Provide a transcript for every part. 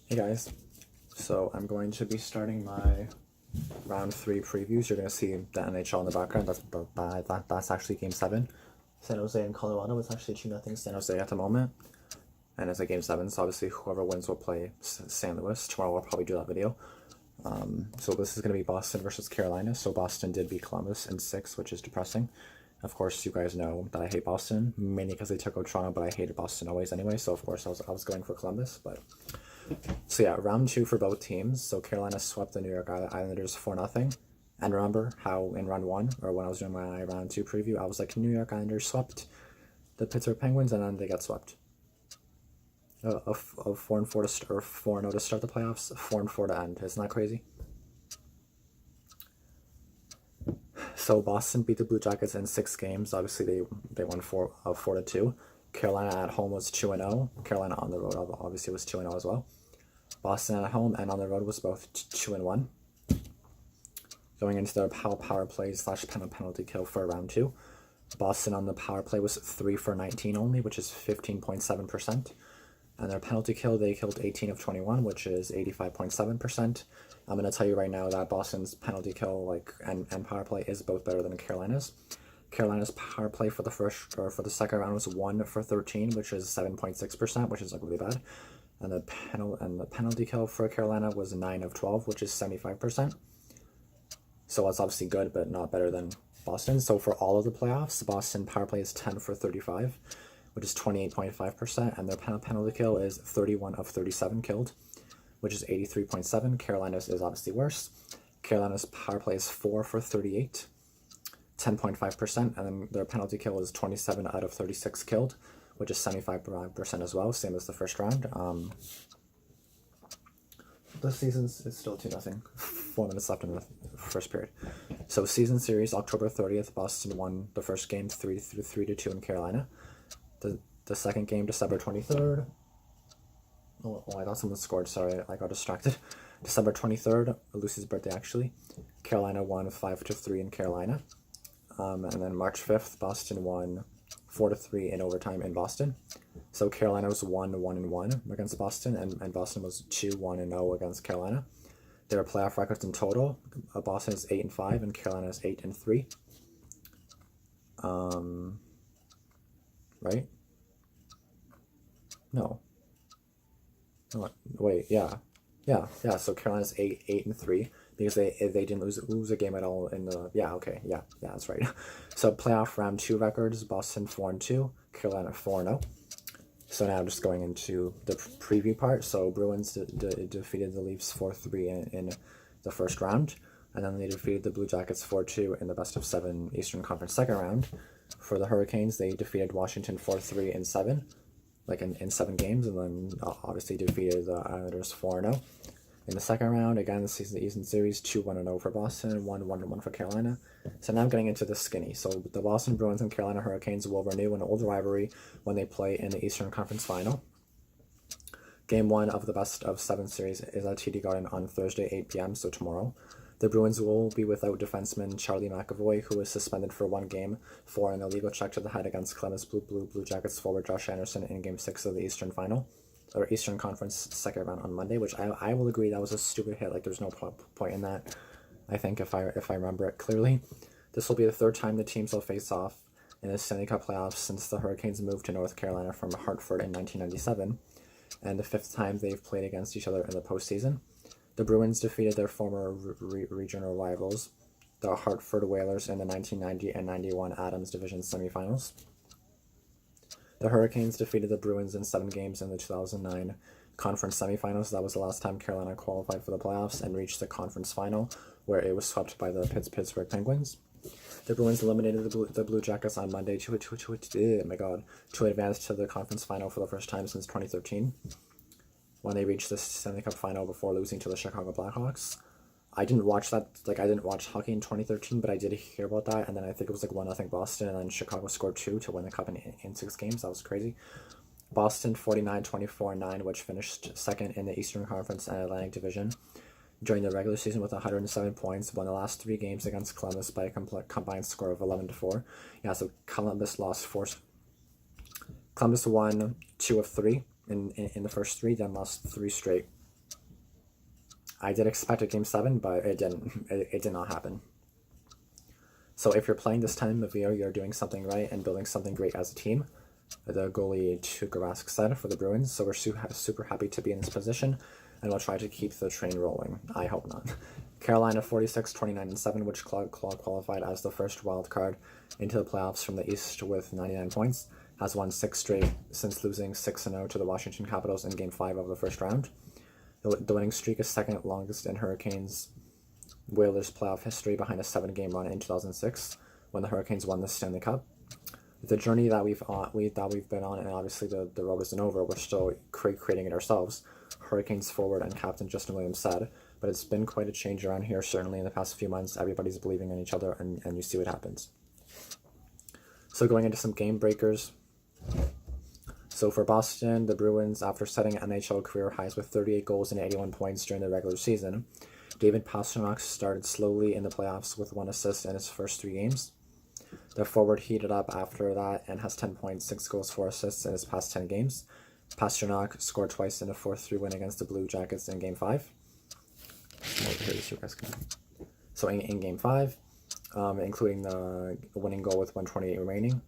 Hey guys, so I'm going to be starting my round 3 previews. You're going to see the NHL in the background. That's actually Game 7. San Jose and Colorado. It's actually 2-0 San Jose at the moment. And it's a Game 7, so obviously whoever wins will play St. Louis. Tomorrow we'll probably do that video. So this is going to be Boston versus Carolina. So Boston did beat Columbus in 6, which is depressing. Of course, you guys know that I hate Boston, mainly because they took out Toronto, but I hated Boston always anyway. So of course I was going for Columbus, but... So yeah, round 2 for both teams. So Carolina swept the New York Islanders 4-0. And remember how in round 1, or when I was doing my round 2 preview, I was like, New York Islanders swept the Pittsburgh Penguins, and then they got swept. Of 4-4 to start, or 4-0 to start the playoffs, 4-4 to end. Isn't that crazy? So Boston beat the Blue Jackets in 6 games. Obviously they won 4-2. Carolina at home was 2-0. Carolina on the road obviously was 2-0 as well. Boston at home and on the road was both 2-1. Going into their power play / penalty kill for round 2. Boston on the power play was 3 for 19 only, which is 15.7%. And their penalty kill, they killed 18 of 21, which is 85.7%. I'm going to tell you right now that Boston's penalty kill and power play is both better than Carolina's. Carolina's power play for the second round was 1 for 13, which is 7.6%, which is really bad. And the penalty kill for Carolina was 9 of 12, which is 75%. So that's obviously good, but not better than Boston. So for all of the playoffs, Boston power play is 10 for 35, which is 28.5%, and their penalty kill is 31 of 37 killed, which is 83.7%. Carolina's is obviously worse. Carolina's power play is 4 for 38, 10.5%, and then their penalty kill is 27 out of 36 killed, which is 75% as well, same as the first round. The season's is still 2-0, 4 minutes left in the first period. So season series, October 30th, Boston won the first game 3-2 in Carolina. The second game, December 23rd. Oh, I thought someone scored, sorry, I got distracted. December 23rd, Lucy's birthday actually. Carolina won 5-3 in Carolina. And then March 5th, Boston won 4-3 in overtime in Boston. So Carolina was 1-1 against Boston, and Boston was 2-1-0 against Carolina. Their playoff records in total, Boston is 8-5 and Carolina is 8-3. Right? No. Wait, yeah. So Carolina's 8-3 because they didn't lose a game at all in the that's right. So playoff round 2 records: Boston 4-2, Carolina 4-0. So now just going into the preview part. So Bruins defeated the Leafs 4-3 in the first round, and then they defeated the Blue Jackets 4-2 in the best of 7 Eastern Conference second round. For the Hurricanes, they defeated Washington 4-3 in 7. In 7 games, and then obviously defeated the Islanders 4-0. In the second round, again, this is the Eastern Series, 2-1-0 for Boston, 1-1 for Carolina. So now I'm getting into the skinny. So the Boston Bruins and Carolina Hurricanes will renew an old rivalry when they play in the Eastern Conference Final. Game 1 of the best of 7 series is at TD Garden on Thursday, 8 p.m., so tomorrow. The Bruins will be without defenseman Charlie McAvoy, who was suspended for 1 game for an illegal check to the head against Columbus Blue Jackets forward Josh Anderson in Game 6 of the Eastern Conference second round on Monday, which I will agree that was a stupid hit. There's no point in that, I think, if I remember it clearly. This will be the 3rd time the teams will face off in the Stanley Cup playoffs since the Hurricanes moved to North Carolina from Hartford in 1997, and the 5th time they've played against each other in the postseason. The Bruins defeated their former regional rivals, the Hartford Whalers, in the 1990 and 91 Adams Division semifinals. The Hurricanes defeated the Bruins in 7 games in the 2009 conference semifinals. That was the last time Carolina qualified for the playoffs and reached the conference final, where it was swept by the Pittsburgh Penguins. The Bruins eliminated the Blue Jackets on Monday to advance to the conference final for the first time since 2013. When they reached the Stanley Cup final before losing to the Chicago Blackhawks. I didn't watch that, I didn't watch hockey in 2013, but I did hear about that, and then I think it was 1-0 Boston, and then Chicago scored 2 to win the cup in 6 games. That was crazy. Boston 49-24-9, which finished 2nd in the Eastern Conference and Atlantic Division during the regular season with 107 points, won the last 3 games against Columbus by a combined score of 11-4. Yeah, so Columbus won 2 of 3 in the first 3, then lost 3 straight I did expect a Game 7, but it didn't. It did not happen. So if you're playing this time of year, you're doing something right and building something great as a team. The goalie Tuukka Rask said for the Bruins. So we're super happy to be in this position, and we'll try to keep the train rolling. I hope not. Carolina 46, 29-7, which qualified as the first wild card into the playoffs from the East with 99 points, has won 6 straight since losing 6-0 to the Washington Capitals in Game 5 of the first round. The winning streak is second longest in Hurricanes Whalers playoff history, behind a 7-game run in 2006 when the Hurricanes won the Stanley Cup. The journey that we've been on, and obviously the road isn't over, we're still creating it ourselves, Hurricanes forward and captain Justin Williams said, but it's been quite a change around here, certainly in the past few months. Everybody's believing in each other, and you see what happens. So going into some game breakers. So for Boston, the Bruins, after setting NHL career highs with 38 goals and 81 points during the regular season, David Pastrnak started slowly in the playoffs with 1 assist in his first 3 games. The forward heated up after that and has 10 points, 6 goals, 4 assists in his past 10 games. Pastrnak scored twice in a 4-3 win against the Blue Jackets in Game 5. So in Game 5, including the winning goal with 128 remaining,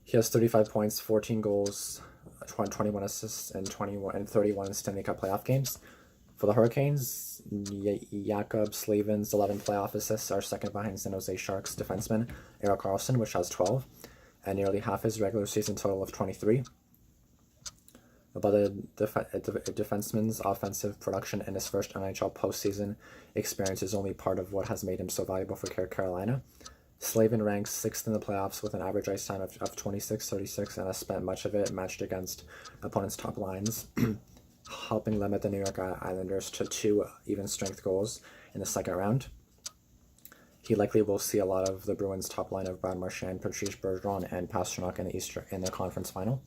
he has 35 points, 14 goals, 21 assists, and 31 Stanley Cup playoff games. For the Hurricanes, Jakob Slavin's 11 playoff assists are second behind San Jose Sharks defenseman Erik Karlsson, which has 12, and nearly half his regular season total of 23. But the defenseman's offensive production in his first NHL postseason experience is only part of what has made him so valuable for Carolina. Slavin ranks 6th in the playoffs with an average ice time of 26-36 and has spent much of it matched against opponents' top lines, helping limit the New York Islanders to 2 even-strength goals in the second round. He likely will see a lot of the Bruins' top line of Brad Marchand, Patrice Bergeron, and Pastrnak in the conference final.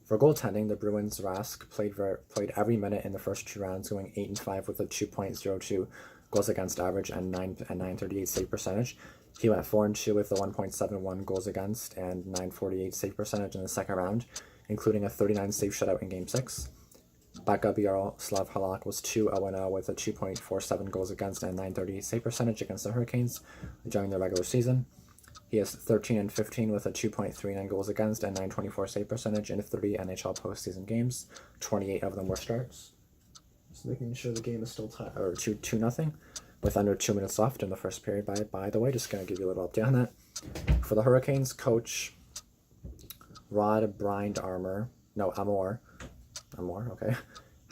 For goaltending, the Bruins' Rask played every minute in the first 2 rounds, going 8-5 with a 2.02 goals against average and 938 save percentage. He went 4-2 with a 1.71 goals against and 948 save percentage in the second round, including a 39 save shutout in Game 6. Backup Yaroslav Halak was 2-0 with a 2.47 goals against and 938 save percentage against the Hurricanes during the regular season. He is 13-15 with a 2.39 goals against and 924 save percentage in 30 NHL postseason games. 28 of them were starts. Just making sure the game is still tied, or 2-0, with under 2 minutes left in the first period. By the way, just going to give you a little update on that. For the Hurricanes, coach Rod Amor, okay,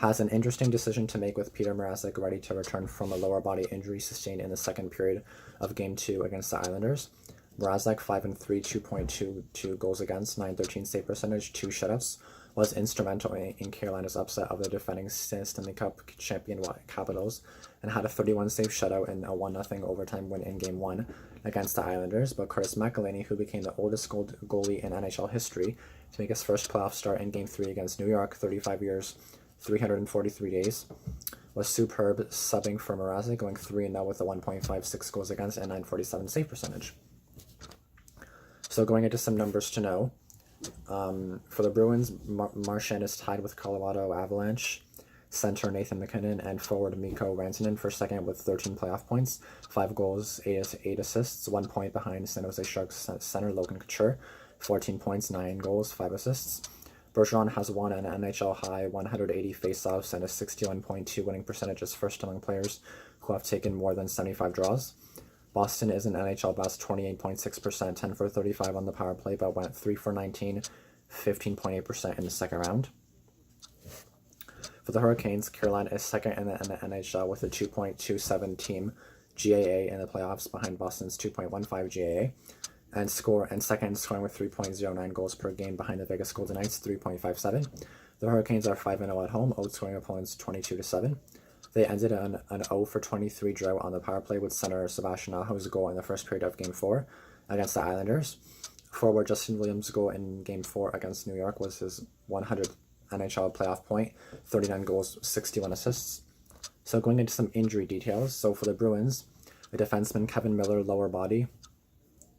has an interesting decision to make with Peter Mrazek ready to return from a lower body injury sustained in the second period of Game 2 against the Islanders. Mrazek, 5-3, 2.22 goals against, 913 save percentage, 2 shutouts, was instrumental in Carolina's upset of the defending Stanley Cup champion Capitals, and had a 31 save shutout and a 1-0 overtime win in Game 1 against the Islanders. But Curtis McElhinney, who became the oldest goalie in NHL history to make his first playoff start in Game 3 against New York, 35 years, 343 days, was superb, subbing for Mrazek, going 3-0 with a 1.56 goals against and 947 save percentage. So going into some numbers to know, for the Bruins, Marchand is tied with Colorado Avalanche center Nathan MacKinnon and forward Mikko Rantanen for second with 13 playoff points, 5 goals, 8 assists, 1 point behind San Jose Sharks center Logan Couture, 14 points, 9 goals, 5 assists. Bergeron has won an NHL high 180 faceoffs and a 61.2 winning percentage as first among players who have taken more than 75 draws. Boston is an NHL best 28.6%, 10 for 35 on the power play, but went 3 for 19, 15.8% in the second round. For the Hurricanes, Carolina is second in the NHL with a 2.27 team GAA in the playoffs, behind Boston's 2.15 GAA, and second in scoring with 3.09 goals per game behind the Vegas Golden Knights' 3.57. The Hurricanes are 5-0 at home, outscoring opponents 22-7. They ended an 0 for 23 drought on the power play with center Sebastian Aho's goal in the first period of Game 4 against the Islanders. Forward Justin Williams' goal in Game 4 against New York was his 100th NHL playoff point, 39 goals, 61 assists. So going into some injury details. So for the Bruins, the defenseman Kevin Miller, lower body,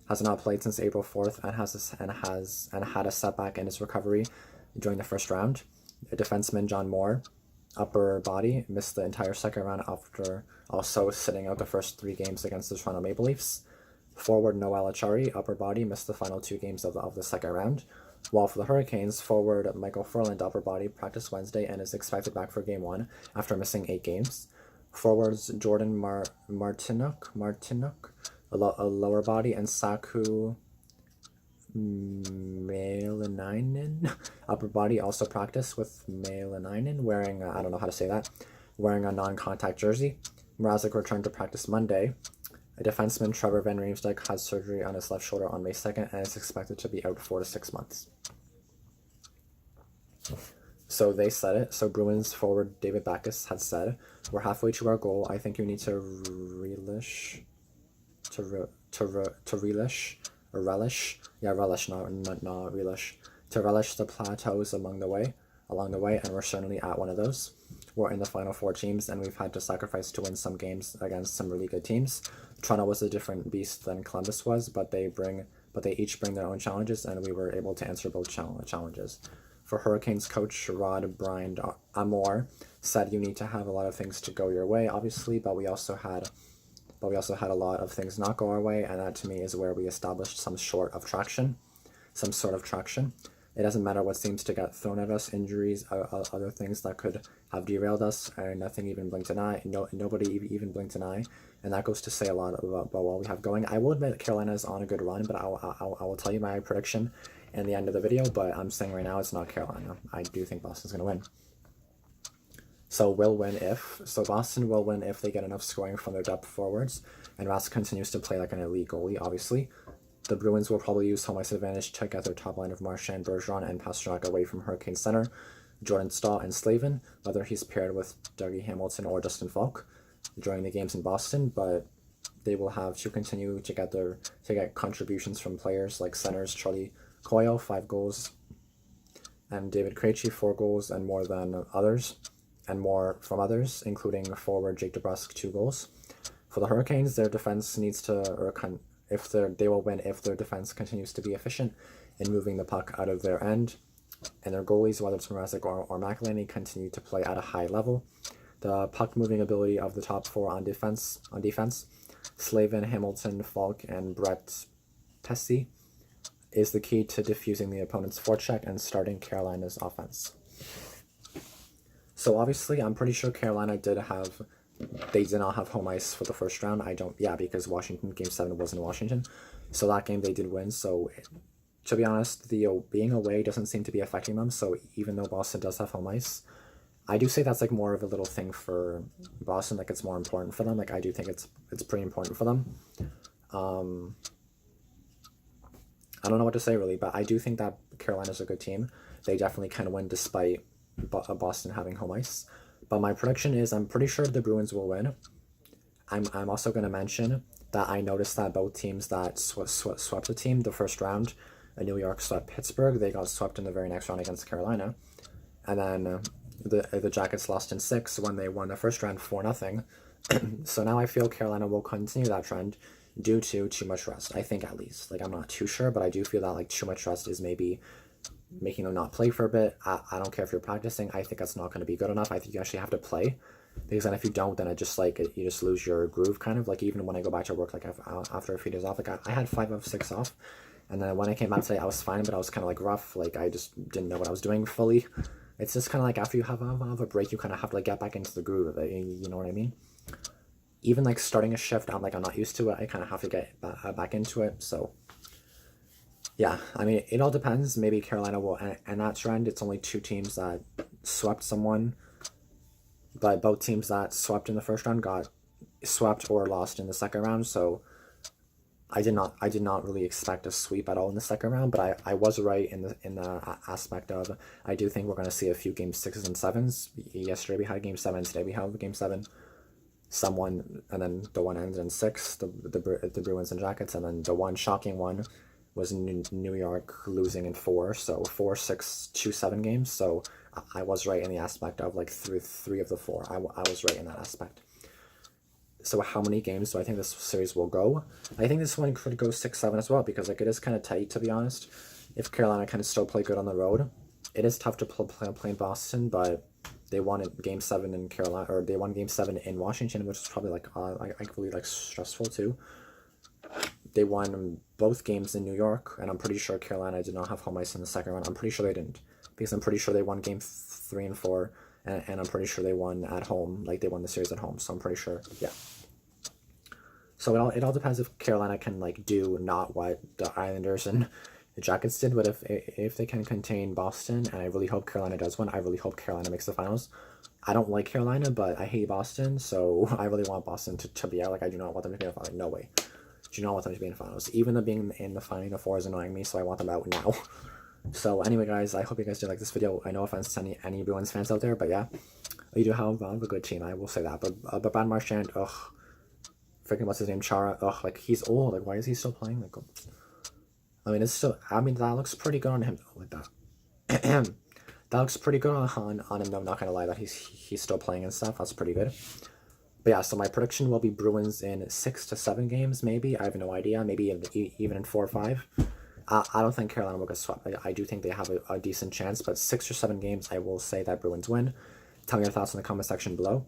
has not played since April 4th and had a setback in his recovery during the first round. The defenseman John Moore upper body missed the entire second round after also sitting out the first 3 games against the Toronto Maple Leafs. Forward Noel Achari, upper body, missed the final 2 games of the second round. While for the Hurricanes, forward Michael Furland, upper body, practiced Wednesday and is expected back for Game 1 after missing 8 games. Forwards Jordan Martinuk, a lower body, and Saku Melaninen, upper body, also practiced with Melaninen, wearing, I don't know how to say that, wearing a non-contact jersey. Mrazek returned to practice Monday. A defenseman, Trevor Van Riemsdyk, had surgery on his left shoulder on May 2nd and is expected to be out 4 to 6 months. So they said it. So Bruins forward David Backes had said, "We're halfway to our goal. I think you need to relish, to relish the plateaus along the way, and we're certainly at one of those. We're in the final 4 teams, and we've had to sacrifice to win some games against some really good teams. Toronto was a different beast than Columbus was, but they each bring their own challenges, and we were able to answer both challenges." For Hurricanes coach Rod Brian Amore said, "You need to have a lot of things to go your way, obviously, but we also had a lot of things not go our way, and that to me is where we established some sort of traction. It doesn't matter what seems to get thrown at us, injuries, other things that could have derailed us, and nothing even blinked an eye. Nobody even blinked an eye, and that goes to say a lot about what we have going. I will admit Carolina is on a good run, but I will tell you my prediction in the end of the video, but I'm saying right now it's not Carolina. I do think Boston's going to win. So Boston will win if they get enough scoring from their depth forwards, and Rask continues to play like an elite goalie, obviously. The Bruins will probably use home ice advantage to get their top line of Marchand, Bergeron, and Pastrnak away from Hurricane center Jordan Stahl and Slavin, whether he's paired with Dougie Hamilton or Dustin Falk during the games in Boston, but they will have to continue to get contributions from players like centers Charlie Coyle, 5 goals, and David Krejci, 4 goals, and more from others, including forward Jake DeBrusk, 2 goals. For the Hurricanes, their defense needs to, they will win if their defense continues to be efficient in moving the puck out of their end, and their goalies, whether it's Mrazek or McElhinney, continue to play at a high level. The puck moving ability of the top 4 on defense, Slavin, Hamilton, Falk, and Brett Pesce, is the key to diffusing the opponent's forecheck and starting Carolina's offense. So obviously, I'm pretty sure Carolina did not have home ice for the first round. Because Washington, Game 7 was in Washington. So that game they did win. So to be honest, the being away doesn't seem to be affecting them. So even though Boston does have home ice, I do say that's like more of a little thing for Boston. Like it's more important for them. Like I do think it's pretty important for them. I don't know what to say really, but I do think that Carolina's a good team. They definitely can win despite Boston having home ice. But my prediction is I'm pretty sure the Bruins will win. I'm also going to mention that I noticed that both teams that swept the team the first round, New York swept Pittsburgh. They got swept in the very next round against Carolina. And then the Jackets lost in 6 when they won the first round 4-0. So now I feel Carolina will continue that trend due to too much rest. I think at least. Like I'm not too sure, but I do feel that like too much rest is maybe making them not play for a bit. I don't care if you're practicing. I think that's not going to be good enough. I think you actually have to play, because then if you don't, then you just lose your groove kind of. Like even when I go back to work, like after a few days off, like I had 5 of 6 off, and then when I came back today, I was fine, but I was kind of like rough. Like I just didn't know what I was doing fully. It's just kind of like after you have a break, you kind of have to like get back into the groove of it. You know what I mean? Even like starting a shift, I'm not used to it. I kind of have to get back into it. So yeah, I mean, it all depends. Maybe Carolina will end that trend. It's only 2 teams that swept someone, but both teams that swept in the first round got swept or lost in the second round. So I did not really expect a sweep at all in the second round, but I was right in the aspect of I do think we're going to see a few game 6s and 7s. Yesterday we had game 7. Today we have game 7. Someone, and then the one ends in 6, the Bruins and Jackets, and then the one shocking one was New York losing in 4, so 4, 6, 2, 7 games. So I was right in the aspect of like 3 of the 4. I was right in that aspect. So how many games do I think this series will go? I think this one could go 6-7 as well, because like it is kind of tight, to be honest. If Carolina can still play good on the road, it is tough to play in Boston, but They won Game 7 in Carolina, or they won Game 7 in Washington, which is probably like I really like stressful too. They won both games in New York, and I'm pretty sure Carolina did not have home ice in the second round. I'm pretty sure they didn't, because I'm pretty sure they won Game 3 and 4, and I'm pretty sure they won at home, like they won the series at home. So I'm pretty sure, yeah. So it all depends if Carolina can like do not what the Islanders and the Jackets did, but if they can contain Boston, and I really hope Carolina does win. I really hope Carolina makes the finals. I don't like Carolina, but I hate Boston, so I really want Boston to be out. Like, I do not want them to be in the finals. No way. Do not want them to be in the finals. Even though being in the Final Four is annoying me, so I want them out now. So anyway, guys, I hope you guys did like this video. I know offense to any Bruins fans out there, but yeah, you do have a good team. I will say that. But Brad Marchand, ugh, freaking what's his name, Chara, ugh, like he's old. Like, why is he still playing? Like, I mean, it's still. I mean, that looks pretty good on him. Like that. That looks pretty good on him. Though, I'm not gonna lie that he's still playing and stuff. That's pretty good. But yeah, so my prediction will be Bruins in 6 to 7 games, maybe. I have no idea. Maybe even in 4 or 5. I don't think Carolina will get swept. I do think they have a decent chance, but 6 or 7 games, I will say that Bruins win. Tell me your thoughts in the comment section below.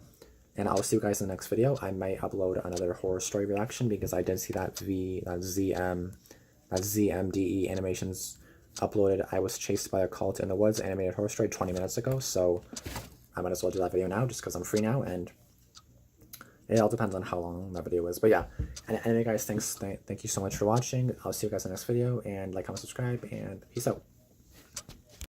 And I'll see you guys in the next video. I might upload another horror story reaction because I did see that ZMDE Animations uploaded I Was Chased by a Cult in the Woods animated horror story 20 minutes ago. So I might as well do that video now just because I'm free now, and it all depends on how long that video is. But yeah, and anyway guys, thank you so much for watching. I'll see you guys in the next video, and like, comment, subscribe, and peace out.